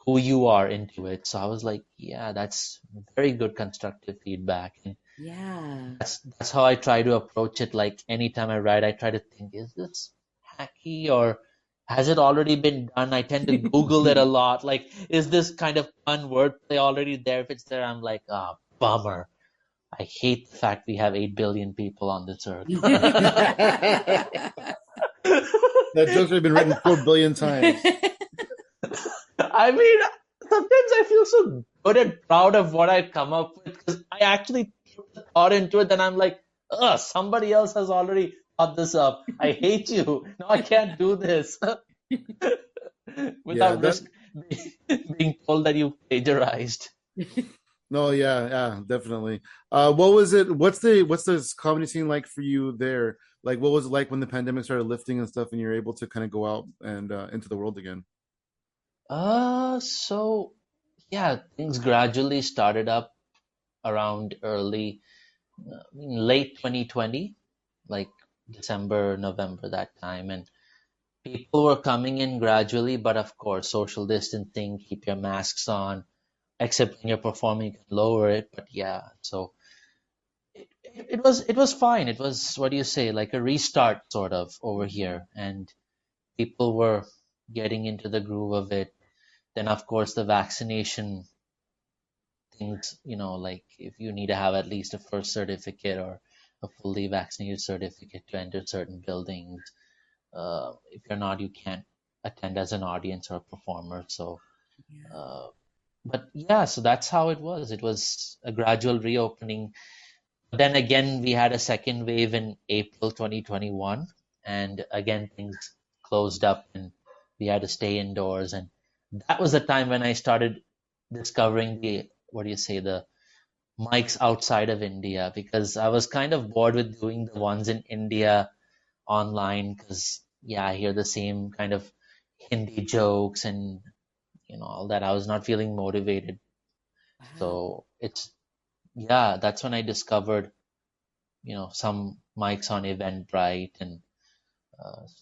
C: who you are into it. So I was like, yeah, that's very good constructive feedback, and
B: Yeah.
C: that's how I try to approach it. Like anytime I write, I try to think, is this hacky or has it already been done? I tend to Google it a lot. Like, is this kind of fun wordplay already there? If it's there, I'm like, ah, bummer. I hate the fact we have 8 billion people on this earth.
A: That joke's already been written 4 billion times.
C: I mean, sometimes I feel so good and proud of what I come up with because I actually put the thought into it, and I'm like, ugh, somebody else has already thought this up. I hate you. No, I can't do this
A: Yeah,
C: without being told that you plagiarized.
A: no, yeah, definitely. What was it? What's this comedy scene like for you there? Like, what was it like when the pandemic started lifting and stuff, and you're able to kind of go out and into the world again?
C: So yeah, things gradually started up around late 2020, like December, November, that time, and people were coming in gradually, but of course, social distancing, keep your masks on, except when you're performing, you can lower it. But yeah, so it was fine. It was, what do you say, like a restart sort of over here, and people were getting into the groove of it. Then, of course, the vaccination things, like if you need to have at least a first certificate or a fully vaccinated certificate to enter certain buildings. If you're not, you can't attend as an audience or a performer. So,
B: Yeah.
C: uh, but yeah, so that's how it was. It was a gradual reopening. Then again, we had a second wave in April 2021, and again, things closed up and we had to stay indoors. And that was the time when I started discovering what do you say, the mics outside of India, because I was kind of bored with doing the ones in India online because, yeah, I hear the same kind of Hindi jokes and all that. I was not feeling motivated.
B: Wow.
C: So yeah, that's when I discovered, some mics on Eventbrite, and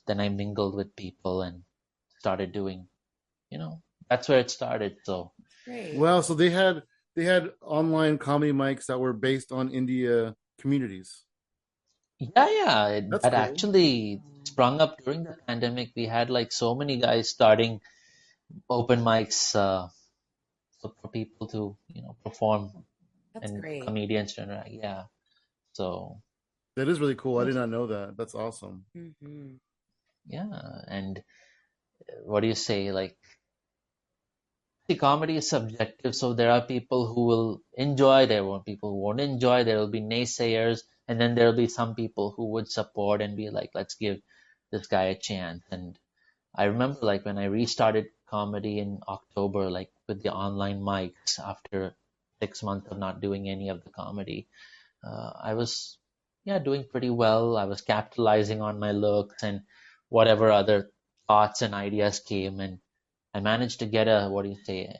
C: then I mingled with people and started doing, you know, that's where it started. So,
B: Great.
A: Well, so they had online comedy mics that were based on India communities.
C: Yeah,
A: That's
C: that
A: cool.
C: actually sprung up during the pandemic. We had like so many guys starting open mics for people to, perform
B: That's
C: and
B: great.
C: comedians to interact. Yeah. So
A: That is really cool. I did
C: those,
A: not know that. That's awesome.
B: Hmm.
C: yeah. And what do you say? Like, the comedy is subjective, so there are people who will enjoy, there will be people who won't enjoy, there will be naysayers, and then there will be some people who would support and be like, let's give this guy a chance. And I remember like when I restarted comedy in October, like with the online mics after 6 months of not doing any of the comedy, I was, yeah, doing pretty well. I was capitalizing on my looks and whatever other thoughts and ideas came, and I managed to get a, what do you say,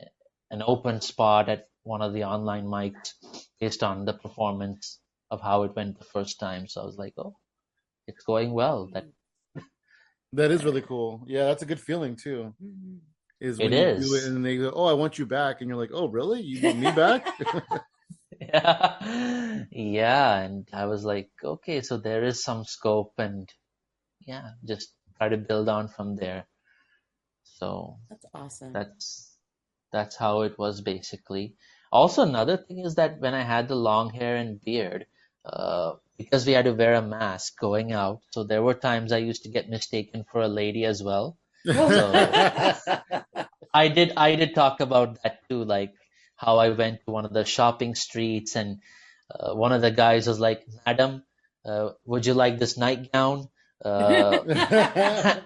C: an open spot at one of the online mics based on the performance of how it went the first time. So I was like, oh, it's going well. That
A: That is really cool. Yeah, that's a good feeling too.
B: Hmm.
A: Is
C: it
A: when you do it
C: is.
A: and then they go, "Oh, I want you back," and you're like, "Oh, really? You want me back?"
C: Yeah. Yeah, and I was like, okay, so there is some scope, and yeah, just try to build on from there. So
B: That's awesome.
C: that's how it was basically. Also, another thing is that when I had the long hair and beard, because we had to wear a mask going out, so there were times I used to get mistaken for a lady as well. So I did talk about that too, like how I went to one of the shopping streets and one of the guys was like, "Madam, would you like this nightgown?" Uh,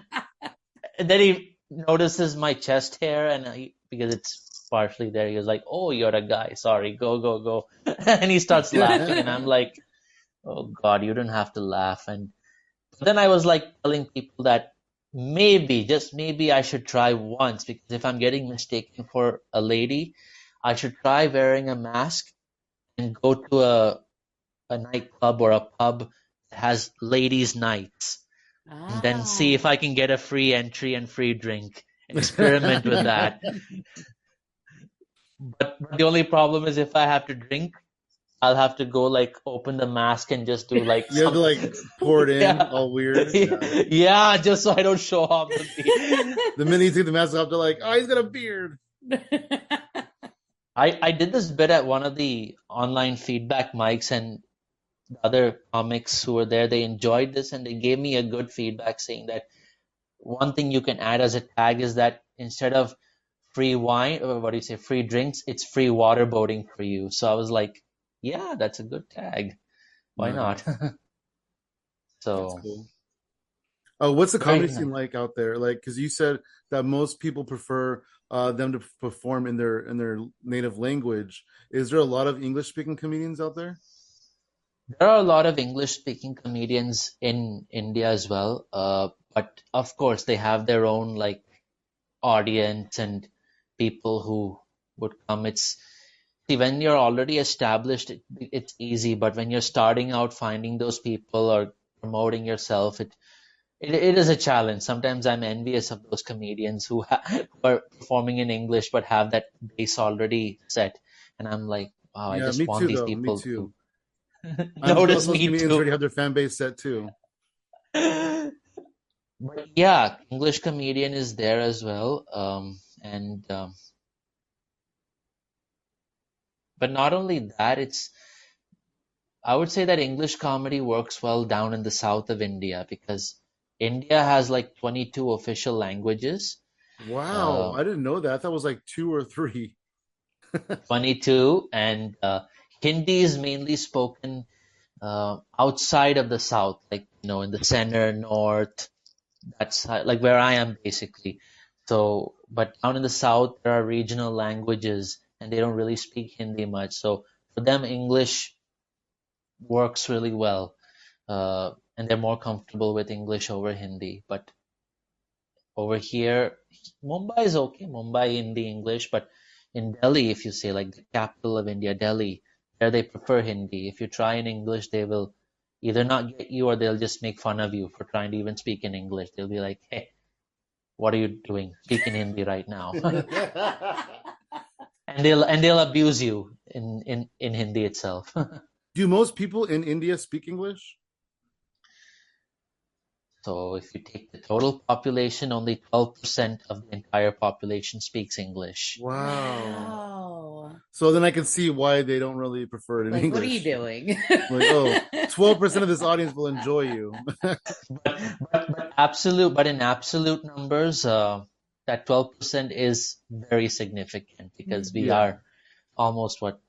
C: and then he notices my chest hair, and because it's partially there, he was like, "Oh, you're a guy. Sorry, go, go, go." And he starts laughing, and I'm like, "Oh God, you don't have to laugh." And then I was like telling people that maybe, just maybe, I should try once because if I'm getting mistaken for a lady, I should try wearing a mask and go to a nightclub or a pub that has ladies' nights and then see if
B: Ah.
C: I can get a free entry and free drink. Experiment with that. But the only problem is if I have to drink, I'll have to go like open the mask and just do like
A: You have to
C: some,
A: like pour it in,
C: yeah,
A: all weird. Yeah.
C: yeah, just so I don't show off the beard.
A: The minute you take the mask off, they're like, "Oh, he's got a beard."
C: I did this bit at one of the online feedback mics, and the other comics who were there, they enjoyed this and they gave me a good feedback saying that one thing you can add as a tag is that instead of free wine, or what do you say, free drinks, it's free waterboarding for you. So I was like, yeah, that's a good tag. Why not?
A: Nice. That's
C: So
A: cool. Oh, what's the
C: very
A: comedy
C: nice.
A: scene like out there? Like, because you said that most people prefer them to perform in their native language. Is there a lot of English speaking comedians out there?
C: There are a lot of English speaking comedians in India as well. But of course they have their own like audience and people who would come. It's see when you're already established, it's easy, but when you're starting out, finding those people or promoting yourself, it is a challenge. Sometimes I'm envious of those comedians who are performing in English but have that base already set, and I'm like, wow, I
A: Yeah,
C: just
A: me
C: want
A: too,
C: these
A: though. Me
C: people to
A: too. I'm jealous
C: notice
A: those
C: me
A: comedians
C: too.
A: already have their fan base set too.
C: But yeah, English comedian is there as well. And but not only that, I would say that English comedy works well down in the south of India because India has like 22 official languages.
A: Wow,
C: Uh,
A: I didn't know that. I thought it was like two or three.
C: 22, and Hindi is mainly spoken outside of the south, like in the center, north. That's like where I am basically. So, but down in the south, there are regional languages, and they don't really speak Hindi much. So for them, English works really well, and they're more comfortable with English over Hindi. But over here, Mumbai is okay. Mumbai Hindi English, but in Delhi, if you say like the capital of India, Delhi, there they prefer Hindi. If you try in English, they will either not get you or they'll just make fun of you for trying to even speak in English. They'll be like, "Hey, what are you doing? Speak in Hindi right now." and they'll abuse you in Hindi itself.
A: Do most people in India speak English?
C: So if you take the total population, only 12% of the entire population speaks English.
A: Wow.
B: Wow.
A: So then I can see why they don't really prefer it in
B: Like, what are you
A: English.
B: doing?
A: Like, oh, 12% of this audience will enjoy you.
C: But in absolute numbers, that 12% is very significant because we
A: Yeah.
C: are almost what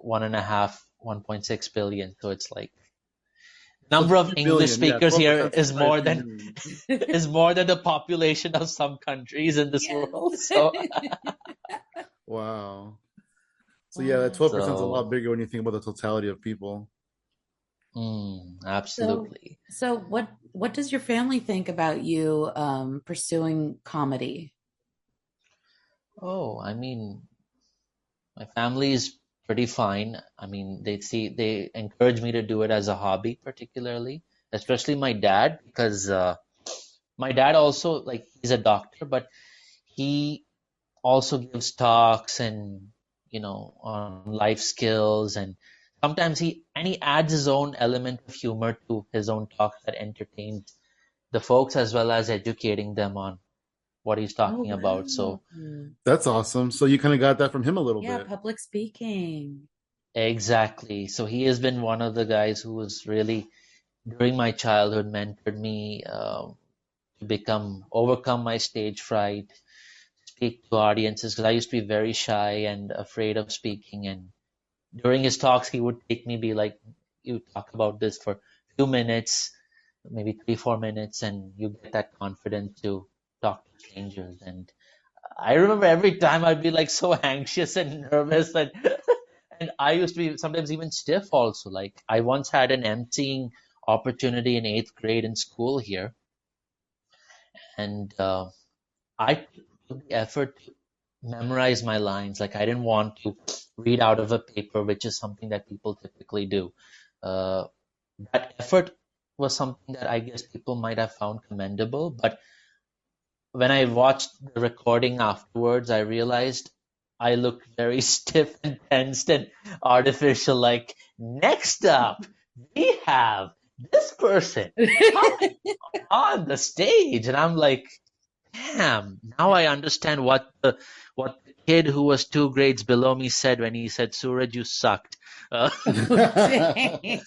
C: 1.6 billion. So it's like
A: So
C: number of
A: 3
C: English
A: billion. Yeah,
C: speakers here
A: 12% is probably 3 million.
C: is more than the population of some countries in this
B: Yes.
C: world. So
A: Wow. So yeah, that
B: Wow.
A: 12% is a lot
C: so
A: bigger when you think about the totality of people.
B: So,
C: absolutely.
B: so what does your family think about you pursuing comedy?
C: Oh, I mean, my family is pretty fine. I mean, they encourage me to do it as a hobby, particularly, especially my dad, because my dad also like he's a doctor, but he also gives talks and on life skills, and sometimes he adds his own element of humor to his own talks that entertains the folks as well as educating them on what he's
B: Oh,
C: talking about.
B: wow.
C: So
A: That's awesome. So you kind of got that from him a little
B: Yeah,
A: bit.
B: public speaking.
C: exactly. So he has been one of the guys who was really during my childhood mentored me to become overcome my stage fright, speak to audiences because I used to be very shy and afraid of speaking. And during his talks, he would take me be like, "You talk about this for a few minutes, maybe 3, 4 minutes, and you get that confidence to talk to strangers." And I remember every time I'd be like so anxious and nervous, and and I used to be sometimes even stiff also. Like I once had an emceeing opportunity in 8th grade in school here, and I took the effort to memorize my lines. Like I didn't want to read out of a paper, which is something that people typically do. Uh, that effort was something that I guess people might have found commendable, but when I watched the recording afterwards, I realized I looked very stiff and tensed and artificial. Like, next up, we have this person talking on the stage. And I'm like, damn, now I understand what the kid who was 2 grades below me said when he said, Suraj, you sucked.
B: Dang.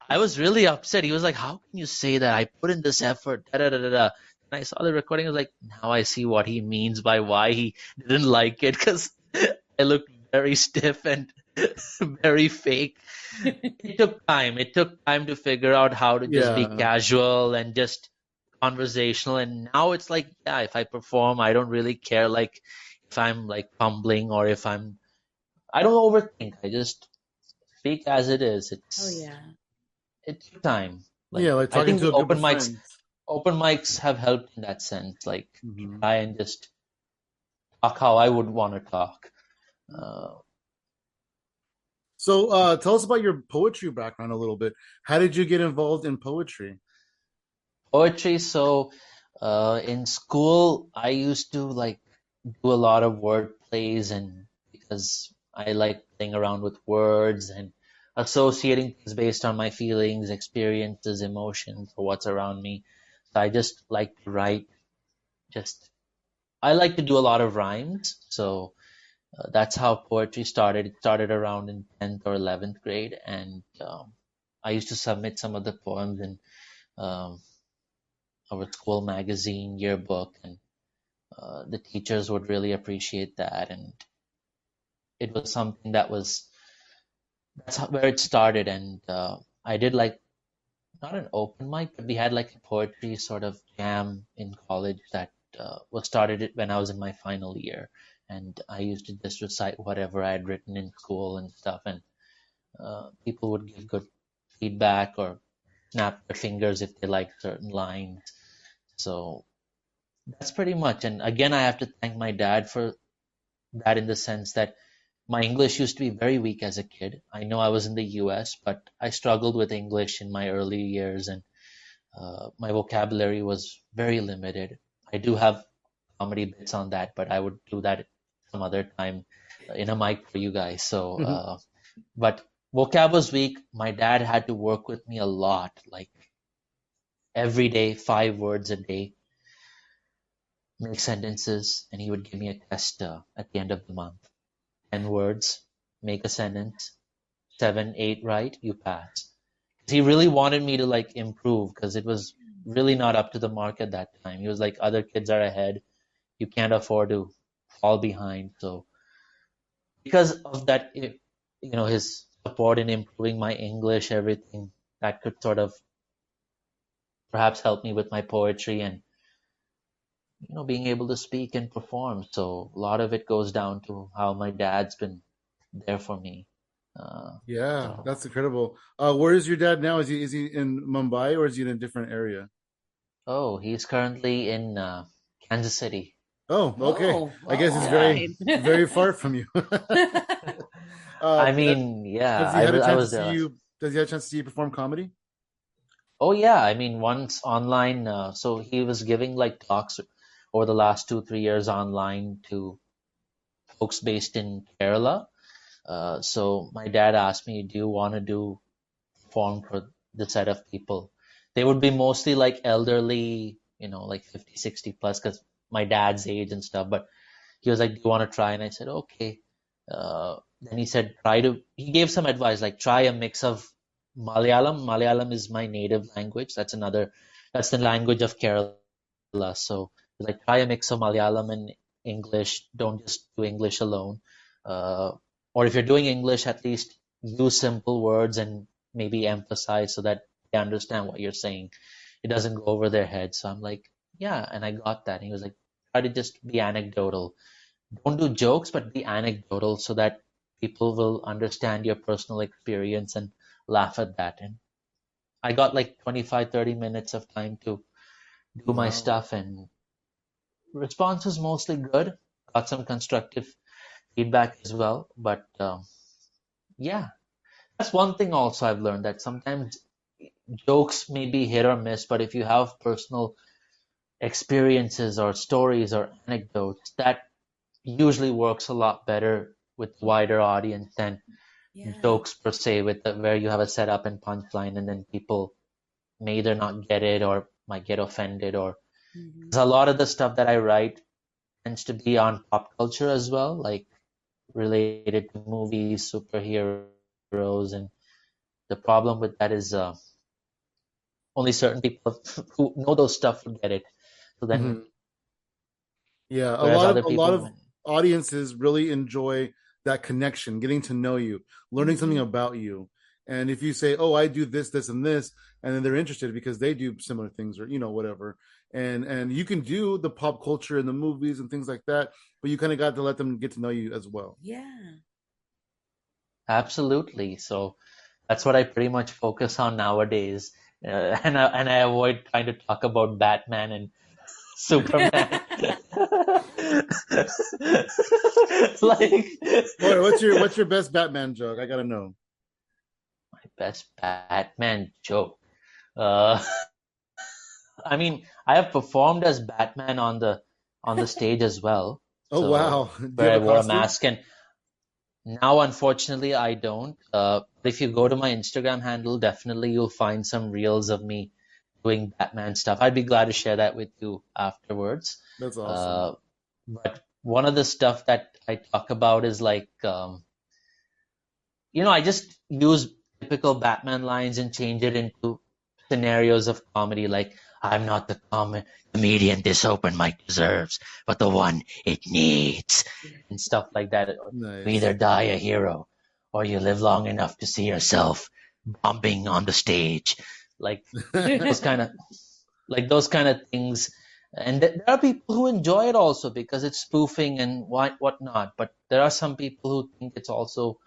C: I was really upset. He was like, how can you say that? I put in this effort. Da, da, da, da, da. And I saw the recording. I was like, now I see what he means by why he didn't like it because I looked very stiff and very fake. It took time. It took time to figure out how to just be
A: Yeah.
C: casual and just conversational. And now it's like, yeah, if I perform, I don't really care like if I'm like fumbling or if I don't overthink. I just speak as it is.
B: Oh yeah.
C: It took time. Like
A: Yeah, like
C: I
A: talking
C: think
A: to
C: the
A: a group of friends.
C: open mics have helped in that sense. Like to
A: Hmm.
C: try and just talk how I would want to talk. Uh,
A: So tell us about your poetry background a little bit. How did you get involved in poetry?
C: poetry. So in school, I used to like do a lot of word plays, and because I like playing around with words and associating things based on my feelings, experiences, emotions, or what's around me. So I just like to write. Just I like to do a lot of rhymes. So that's how poetry started. It started around in 10th or 11th grade, and I used to submit some of the poems in um, our school magazine yearbook, and the teachers would really appreciate that. And it was something where it started. And I did like not an open mic, but we had like a poetry sort of jam in college that was started it when I was in my final year. And I used to just recite whatever I had written in school and stuff, and people would give good feedback or snap their fingers if they liked certain lines. So that's pretty much. And again, I have to thank my dad for that in the sense that my English used to be very weak as a kid. I know I was in the US, but I struggled with English in my early years, and my vocabulary was very limited. I do have comedy bits on that, but I would do that some other time. in a mic for you guys. So, but vocab was weak. My dad had to work with me a lot, like every day, 5 words a day, make sentences, and he would give me a test at the end of the month. 10 words, make a sentence, 7, 8 right, you pass. He really wanted me to like improve because it was really not up to the mark at that time. He was like, other kids are ahead. You can't afford to fall behind. So because of that, his support in improving my English, everything that could sort of perhaps help me with my poetry and being able to speak and perform. So a lot of it goes down to how my dad's been there for me. Uh,
A: Yeah,
C: so,
A: that's incredible. Where is your dad now? Is he in Mumbai or is he in a different area?
C: oh, he's currently in Kansas City.
A: Oh, okay.
B: Oh,
A: I
B: well,
A: guess it's
B: all
C: Yeah.
A: very
B: right.
A: very far from you.
C: I
A: um,
C: mean, yeah,
A: has he had a
C: I
A: chance to
C: was there
A: see
C: last.
A: you? Does he have a chance to see you perform comedy?
C: Oh yeah, I mean once online. So he was giving like talks over the last 2, 3 years online to folks based in Kerala. So my dad asked me, "Do you want to do perform for the set of people?" They would be mostly like elderly, like 50, 60 plus, because my dad's age and stuff. But he was like, "Do you want to try?" And I said, "Okay." Then he said, he gave some advice, like try a mix of Malayalam. Malayalam is my native language. That's the language of Kerala. So like try a mix of Malayalam and English. Don't just do English alone. Uh, or if you're doing English, at least use simple words and maybe emphasize so that they understand what you're saying. It doesn't go over their head. So I'm like, yeah, and I got that. And he was like, try to just be anecdotal. Don't do jokes, but be anecdotal so that people will understand your personal experience and laugh at that. And I got like 25, 30 minutes of time to do my
A: Wow.
C: stuff, and response was mostly good. Got some constructive feedback as well. But yeah, that's one thing also I've learned, that sometimes jokes may be hit or miss, but if you have personal experiences or stories or anecdotes, that usually works a lot better with wider audience than
B: Yeah.
C: jokes per se, where you have a setup and punchline, and then people may either not get it or might get offended. Or
B: Mhm.
C: 'cause a lot of the stuff that I write tends to be on pop culture as well, like related to movies, superheroes, and the problem with that is only certain people who know those stuff will get it. So then,
A: Mhm. Yeah, a
C: whereas
A: lot of
C: other
A: a lot
C: people,
A: of audiences really enjoy that connection, getting to know you, learning something
B: Mhm.
A: about you. And if you say, "Oh, I do this, this, and this," and then they're interested because they do similar things or whatever, and you can do the pop culture and the movies and things like that, but you kind of got to let them get to know you as well.
B: Yeah.
C: absolutely. So that's what I pretty much focus on nowadays. And I avoid trying to talk about Batman and Superman. Like
A: Or what's your best Batman joke? I gotta know.
C: my best Batman joke. Uh, I mean, I have performed as Batman on the stage as well.
A: Oh
C: So
A: wow, do you
C: where
A: have
C: I
A: a
C: wore a
A: costume?
C: mask, and now unfortunately I don't. But if you go to my Instagram handle, definitely you'll find some reels of me doing Batman stuff. I'd be glad to share that with you afterwards.
A: That's awesome.
C: Uh, but one of the stuff that I talk about is like, I just use typical Batman lines and change it into scenarios of comedy, like, I'm not the comedian this open mic deserves, but the one it needs, and stuff like that. You either
A: Nice.
C: die a hero or you live long enough to see yourself bombing on the stage. Like those kind of those kind of things. And there are people who enjoy it also because it's spoofing and whatnot. But there are some people who think it's also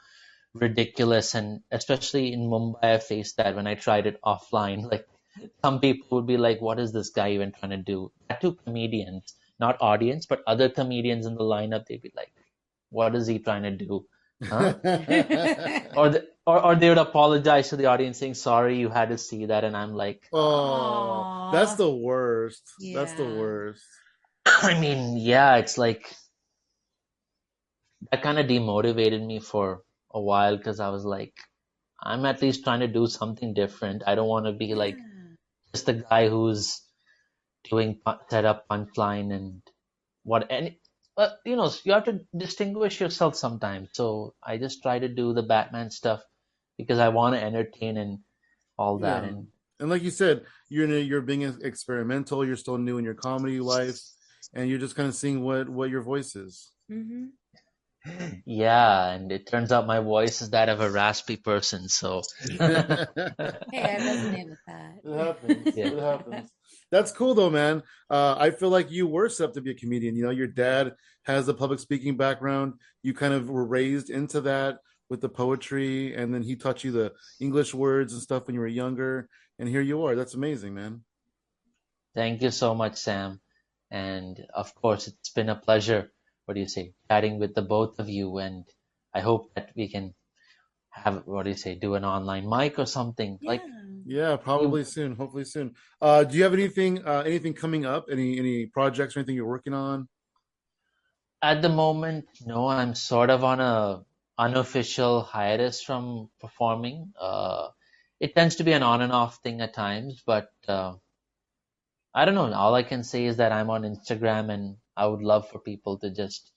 C: ridiculous, and especially in Mumbai, I faced that when I tried it offline. Like some people would be like, "What is this guy even trying to do?" That to comedians, not audience, but other comedians in the lineup, they'd be like, "What is he trying to do?" Huh? Or they would apologize to the audience saying, "Sorry, you had to see that," and I'm like,
A: Oh, that's
B: Aw.
A: the worst. That's the
B: Yeah.
A: worst.
C: I mean, yeah, it's like that kind of demotivated me for a while because I was like, I'm at least trying to do something different. I don't want to be like
B: Yeah.
C: just the guy who's doing setup punchline and what any but you have to distinguish yourself sometimes. So I just try to do the Batman stuff because I want to entertain and all that.
A: Yeah.
C: And
A: And like you said, you're being experimental. You're still new in your comedy life, and you're just kind of seeing what your voice is.
B: Hmm.
C: yeah, and it turns out my voice is that of a raspy person. So
B: Hey, I resonate with
A: It happens.
C: yeah.
A: It happens. That's cool though, man. I feel like you were set up to be a comedian. You know, your dad has a public speaking background. You kind of were raised into that with the poetry, and then he taught you the English words and stuff when you were younger. And here you are. That's amazing, man.
C: Thank you so much, Sam. And of course, it's been a pleasure, what do you say, chatting with the both of you. And I hope that we can have, what do you say, do an online mic or something.
B: Yeah.
C: Like,
A: Yeah,
C: you,
A: probably soon. Hopefully soon. Do you have anything coming up? Any projects or anything you're working on?
C: at the moment, no, I'm sort of on a unofficial hiatus from performing. It tends to be an on and off thing at times, but I don't know. All I can say is that I'm on Instagram and I would love for people to just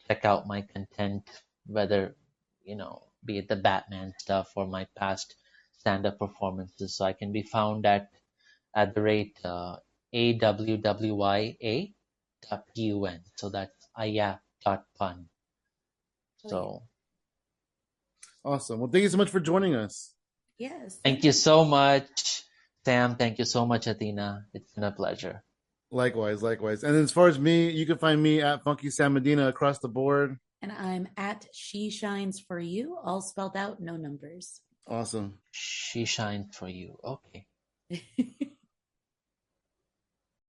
C: check out my content, whether, be it the Batman stuff or my past stand-up performances. So I can be found at the rate AWWYA.PUN. So that's ayap.pun.
B: Brilliant.
C: So
A: Awesome. Well, thank you so much for joining us.
B: Yes.
C: thank you so much, Sam. Thank you so much, Athena. It's been a pleasure.
A: Likewise, likewise. And as far as me, you can find me at Funky Sam Medina across the board.
B: And I'm at She Shines for You, all spelled out, no numbers.
A: Awesome.
C: She shines for you. Okay.